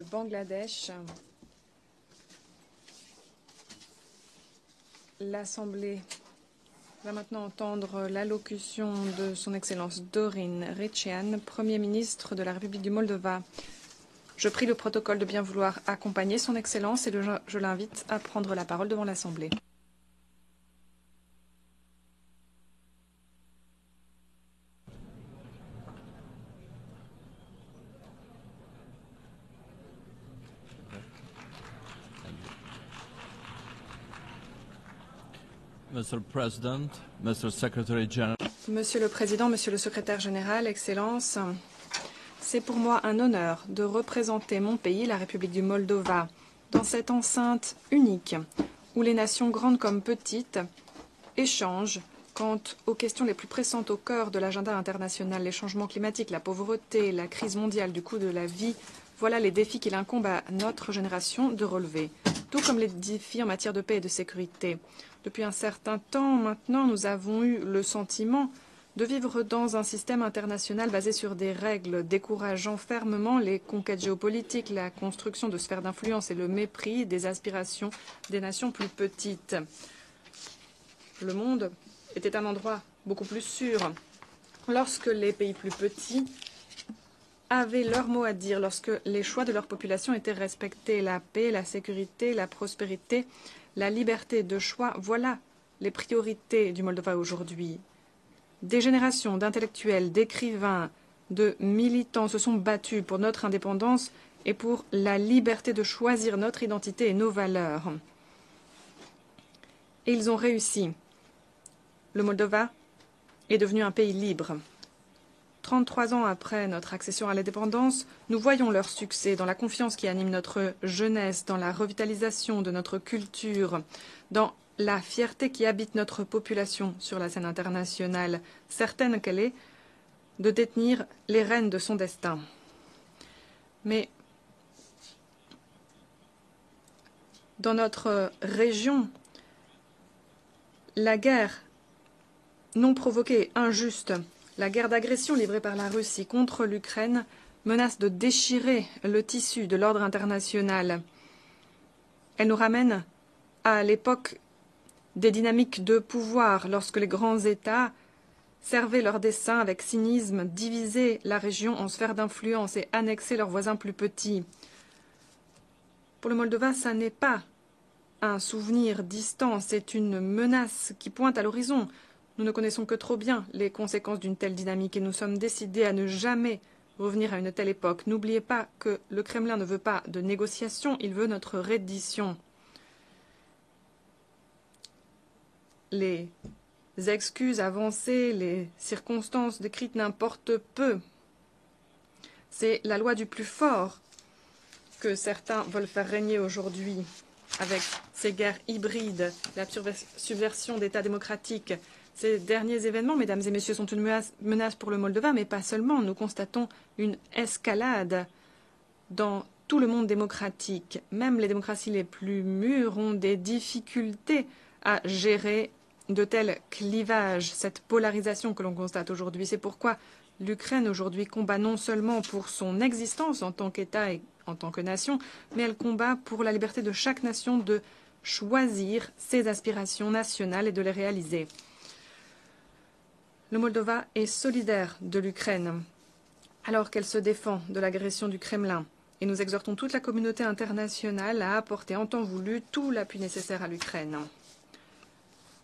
Bangladesh, l'Assemblée va maintenant entendre l'allocution de son Excellence Dorin Recean, Premier ministre de la République du Moldova. Je prie le protocole de bien vouloir accompagner son Excellence et je l'invite à prendre la parole devant l'Assemblée. Mr. President, Mr. Secretary General. Monsieur le Président, Monsieur le Secrétaire général, Excellence, c'est pour moi un honneur de représenter mon pays, la République du Moldova, dans cette enceinte unique où les nations grandes comme petites échangent quant aux questions les plus pressantes au cœur de l'agenda international, les changements climatiques, la pauvreté, la crise mondiale du coût de la vie. Voilà les défis qu'il incombe à notre génération de relever, tout comme les défis en matière de paix et de sécurité. Depuis un certain temps maintenant, nous avons eu le sentiment de vivre dans un système international basé sur des règles, décourageant fermement les conquêtes géopolitiques, la construction de sphères d'influence et le mépris des aspirations des nations plus petites. Le monde était un endroit beaucoup plus sûr lorsque les pays plus petits avaient leur mot à dire, lorsque les choix de leur population étaient respectés. La paix, la sécurité, la prospérité, la liberté de choix, voilà les priorités du Moldova aujourd'hui. Des générations d'intellectuels, d'écrivains, de militants se sont battus pour notre indépendance et pour la liberté de choisir notre identité et nos valeurs. Et ils ont réussi. Le Moldova est devenu un pays libre. 33 ans après notre accession à l'indépendance, nous voyons leur succès dans la confiance qui anime notre jeunesse, dans la revitalisation de notre culture, dans la fierté qui habite notre population sur la scène internationale, certaine qu'elle est de détenir les rênes de son destin. Mais dans notre région, la guerre non provoquée, injuste, la guerre d'agression livrée par la Russie contre l'Ukraine menace de déchirer le tissu de l'ordre international. Elle nous ramène à l'époque des dynamiques de pouvoir, lorsque les grands États servaient leurs desseins avec cynisme, divisaient la région en sphères d'influence et annexaient leurs voisins plus petits. Pour le Moldova, ça n'est pas un souvenir distant, c'est une menace qui pointe à l'horizon. Nous ne connaissons que trop bien les conséquences d'une telle dynamique et nous sommes décidés à ne jamais revenir à une telle époque. N'oubliez pas que le Kremlin ne veut pas de négociation, il veut notre reddition. Les excuses avancées, les circonstances décrites n'importent peu. C'est la loi du plus fort que certains veulent faire régner aujourd'hui avec ces guerres hybrides, la subversion d'États démocratiques. Ces derniers événements, mesdames et messieurs, sont une menace pour le Moldova, mais pas seulement. Nous constatons une escalade dans tout le monde démocratique. Même les démocraties les plus mûres ont des difficultés à gérer de tels clivages, cette polarisation que l'on constate aujourd'hui. C'est pourquoi l'Ukraine aujourd'hui combat non seulement pour son existence en tant qu'État et en tant que nation, mais elle combat pour la liberté de chaque nation de choisir ses aspirations nationales et de les réaliser. Le Moldova est solidaire de l'Ukraine alors qu'elle se défend de l'agression du Kremlin. Et nous exhortons toute la communauté internationale à apporter en temps voulu tout l'appui nécessaire à l'Ukraine.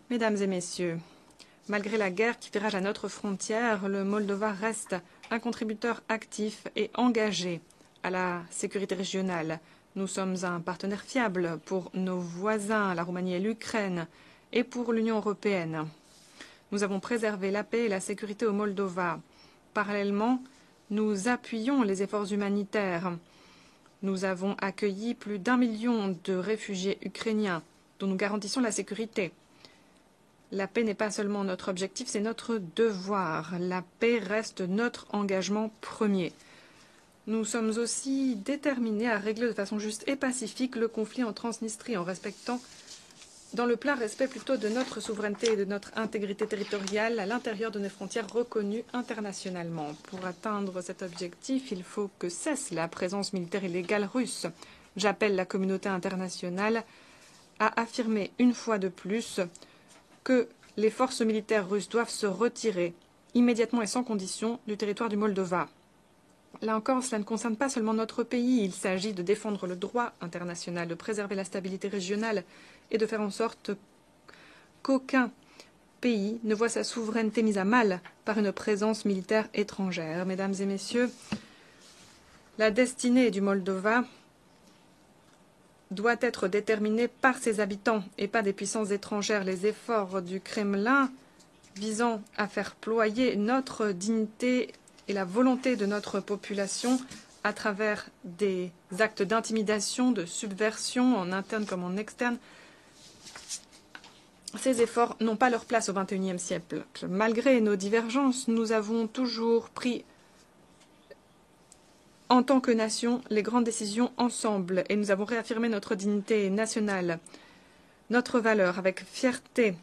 Mesdames et messieurs, malgré la guerre qui fait rage à notre frontière, le Moldova reste un contributeur actif et engagé à la sécurité régionale. Nous sommes un partenaire fiable pour nos voisins, la Roumanie et l'Ukraine, et pour l'Union européenne. Nous avons préservé la paix et la sécurité au Moldova. Parallèlement, nous appuyons les efforts humanitaires. Nous avons accueilli plus d'1 million de réfugiés ukrainiens, dont nous garantissons la sécurité. La paix n'est pas seulement notre objectif, c'est notre devoir. La paix reste notre engagement premier. Nous sommes aussi déterminés à régler de façon juste et pacifique le conflit en Transnistrie en respectant dans le plein respect plutôt de notre souveraineté et de notre intégrité territoriale à l'intérieur de nos frontières reconnues internationalement. Pour atteindre cet objectif, il faut que cesse la présence militaire illégale russe. J'appelle la communauté internationale à affirmer une fois de plus que les forces militaires russes doivent se retirer immédiatement et sans condition du territoire du Moldova. Là encore, cela ne concerne pas seulement notre pays. Il s'agit de défendre le droit international, de préserver la stabilité régionale et de faire en sorte qu'aucun pays ne voit sa souveraineté mise à mal par une présence militaire étrangère. Mesdames et messieurs, la destinée du Moldova doit être déterminée par ses habitants et pas des puissances étrangères. Les efforts du Kremlin visant à faire ployer notre dignité et la volonté de notre population à travers des actes d'intimidation, de subversion en interne comme en externe, ces efforts n'ont pas leur place au XXIe siècle. Malgré nos divergences, nous avons toujours pris, en tant que nation, les grandes décisions ensemble et nous avons réaffirmé notre dignité nationale, notre valeur avec fierté.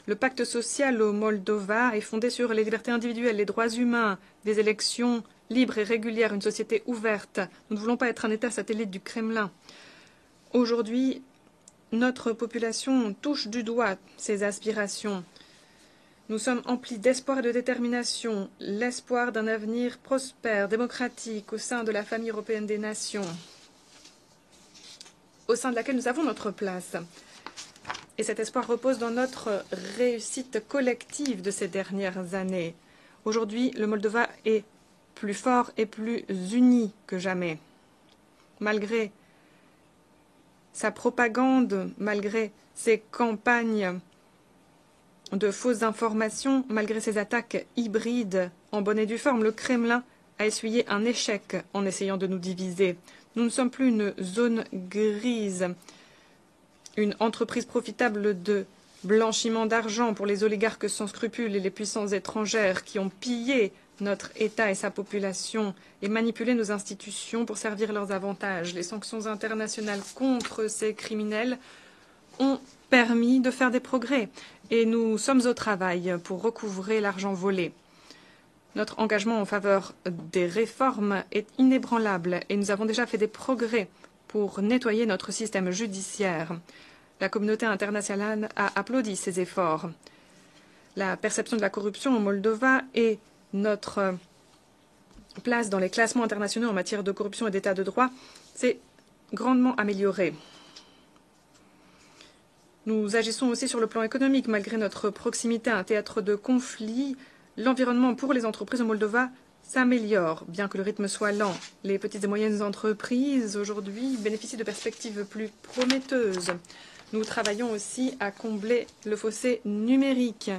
Le pacte social au Moldova est fondé sur les libertés individuelles, les droits humains, des élections libres et régulières, une société ouverte. Nous ne voulons pas être un État satellite du Kremlin. Aujourd'hui, notre population touche du doigt ces aspirations. Nous sommes emplis d'espoir et de détermination, l'espoir d'un avenir prospère, démocratique, au sein de la famille européenne des nations, au sein de laquelle nous avons notre place. Et cet espoir repose dans notre réussite collective de ces dernières années. Aujourd'hui, le Moldova est plus fort et plus uni que jamais. Malgré sa propagande, malgré ses campagnes de fausses informations, malgré ses attaques hybrides en bonne et due forme, le Kremlin a essuyé un échec en essayant de nous diviser. Nous ne sommes plus une zone grise, une entreprise profitable de blanchiment d'argent pour les oligarques sans scrupules et les puissances étrangères qui ont pillé notre État et sa population et manipulé nos institutions pour servir leurs avantages. Les sanctions internationales contre ces criminels ont permis de faire des progrès et nous sommes au travail pour recouvrer l'argent volé. Notre engagement en faveur des réformes est inébranlable et nous avons déjà fait des progrès pour nettoyer notre système judiciaire. La communauté internationale a applaudi ces efforts. La perception de la corruption au Moldova et notre place dans les classements internationaux en matière de corruption et d'état de droit s'est grandement améliorée. Nous agissons aussi sur le plan économique. Malgré notre proximité à un théâtre de conflit, l'environnement pour les entreprises au Moldova s'améliore, bien que le rythme soit lent. Les petites et moyennes entreprises, aujourd'hui, bénéficient de perspectives plus prometteuses. Nous travaillons aussi à combler le fossé numérique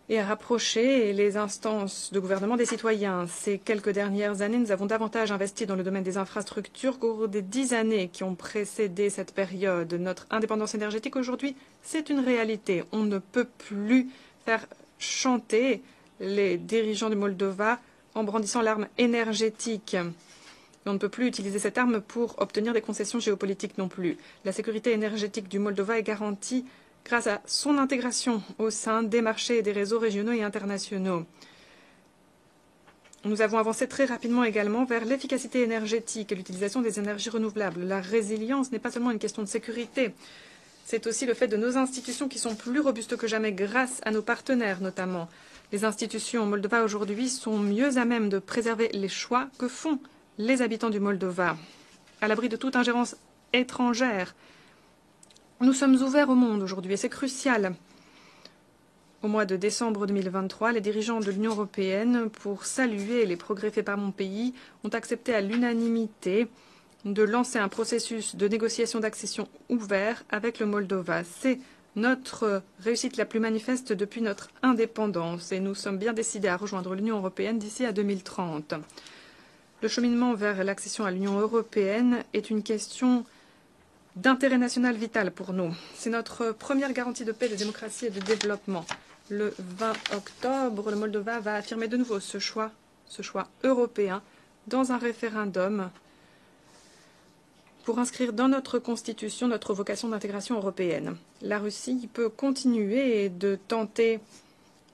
et à rapprocher les instances de gouvernement des citoyens. Ces quelques dernières années, nous avons davantage investi dans le domaine des infrastructures qu'au cours des 10 années qui ont précédé cette période. Notre indépendance énergétique aujourd'hui, c'est une réalité. On ne peut plus faire chanter les dirigeants du Moldova en brandissant l'arme énergétique. On ne peut plus utiliser cette arme pour obtenir des concessions géopolitiques non plus. La sécurité énergétique du Moldova est garantie grâce à son intégration au sein des marchés et des réseaux régionaux et internationaux. Nous avons avancé très rapidement également vers l'efficacité énergétique et l'utilisation des énergies renouvelables. La résilience n'est pas seulement une question de sécurité, c'est aussi le fait de nos institutions qui sont plus robustes que jamais grâce à nos partenaires notamment. Les institutions en Moldova aujourd'hui sont mieux à même de préserver les choix que font les habitants du Moldova, à l'abri de toute ingérence étrangère. Nous sommes ouverts au monde aujourd'hui et c'est crucial. Au mois de décembre 2023, les dirigeants de l'Union européenne, pour saluer les progrès faits par mon pays, ont accepté à l'unanimité de lancer un processus de négociation d'accession ouvert avec le Moldova. C'est notre réussite la plus manifeste depuis notre indépendance et nous sommes bien décidés à rejoindre l'Union européenne d'ici à 2030. Le cheminement vers l'accession à l'Union européenne est une question d'intérêt national vital pour nous. C'est notre première garantie de paix, de démocratie et de développement. Le 20 octobre, le Moldova va affirmer de nouveau ce choix européen dans un référendum pour inscrire dans notre Constitution notre vocation d'intégration européenne. La Russie peut continuer de tenter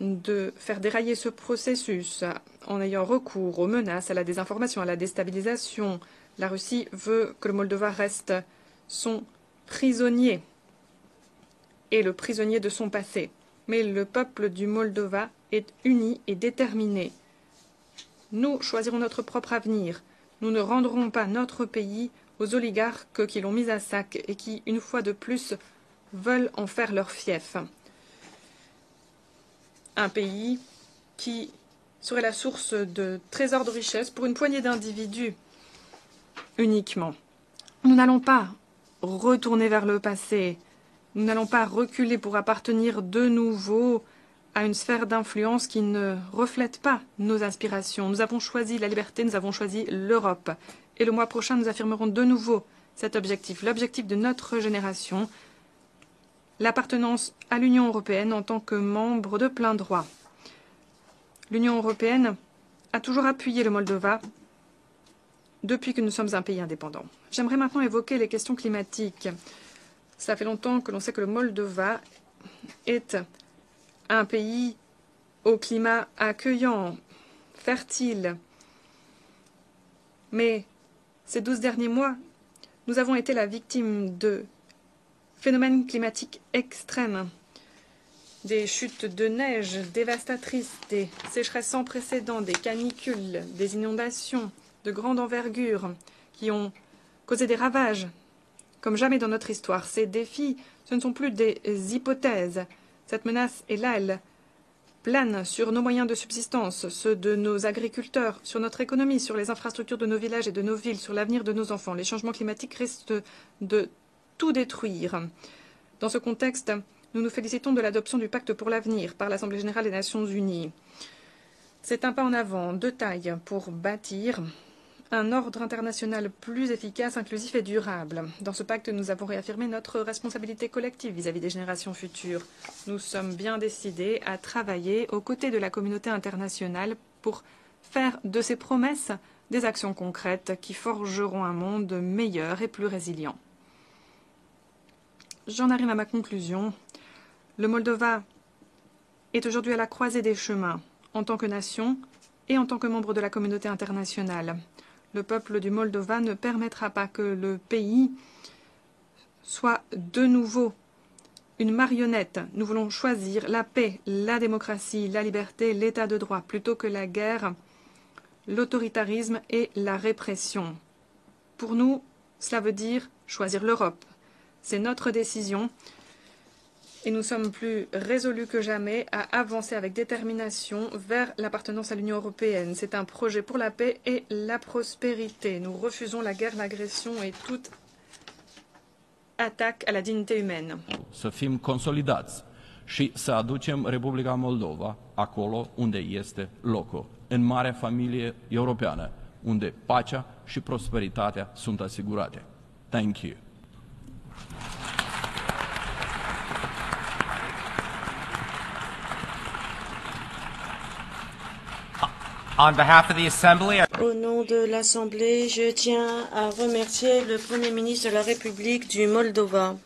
de faire dérailler ce processus en ayant recours aux menaces, à la désinformation, à la déstabilisation. La Russie veut que le Moldova reste son prisonnier et le prisonnier de son passé. Mais le peuple du Moldova est uni et déterminé. Nous choisirons notre propre avenir. Nous ne rendrons pas notre pays aux oligarques qui l'ont mis à sac et qui, une fois de plus, veulent en faire leur fief. Un pays qui serait la source de trésors de richesse pour une poignée d'individus uniquement. Nous n'allons pas retourner vers le passé. Nous n'allons pas reculer pour appartenir de nouveau à une sphère d'influence qui ne reflète pas nos aspirations. Nous avons choisi la liberté, nous avons choisi l'Europe. Et le mois prochain, nous affirmerons de nouveau cet objectif, l'objectif de notre génération, l'appartenance à l'Union européenne en tant que membre de plein droit. L'Union européenne a toujours appuyé le Moldova depuis que nous sommes un pays indépendant. J'aimerais maintenant évoquer les questions climatiques. Ça fait longtemps que l'on sait que le Moldova est un pays au climat accueillant, fertile. Mais ces 12 derniers mois, nous avons été la victime de phénomènes climatiques extrêmes, des chutes de neige dévastatrices, des sécheresses sans précédent, des canicules, des inondations de grande envergure qui ont causé des ravages comme jamais dans notre histoire. Ces défis, ce ne sont plus des hypothèses. Cette menace est là, elle plane sur nos moyens de subsistance, ceux de nos agriculteurs, sur notre économie, sur les infrastructures de nos villages et de nos villes, sur l'avenir de nos enfants. Les changements climatiques risquent de tout détruire. Dans ce contexte, nous nous félicitons de l'adoption du pacte pour l'avenir par l'Assemblée générale des Nations unies. C'est un pas en avant de taille pour bâtir un ordre international plus efficace, inclusif et durable. Dans ce pacte, nous avons réaffirmé notre responsabilité collective vis-à-vis des générations futures. Nous sommes bien décidés à travailler aux côtés de la communauté internationale pour faire de ces promesses des actions concrètes qui forgeront un monde meilleur et plus résilient. J'en arrive à ma conclusion. Le Moldova est aujourd'hui à la croisée des chemins, en tant que nation et en tant que membre de la communauté internationale. Le peuple du Moldova ne permettra pas que le pays soit de nouveau une marionnette. Nous voulons choisir la paix, la démocratie, la liberté, l'état de droit, plutôt que la guerre, l'autoritarisme et la répression. Pour nous, cela veut dire choisir l'Europe. C'est notre décision. Et nous sommes plus résolus que jamais à avancer avec détermination vers l'appartenance à l'Union européenne. C'est un projet pour la paix et la prospérité. Nous refusons la guerre, l'agression et toute attaque à la dignité humaine. Să fim consolidați și să aducem Republica Moldova acolo unde este locul, în marea familie europeană, unde pacea și prosperitatea sunt asigurate. Thank you. On behalf of the Assembly, Au nom de l'Assemblée, je tiens à remercier le Premier ministre de la République du Moldova.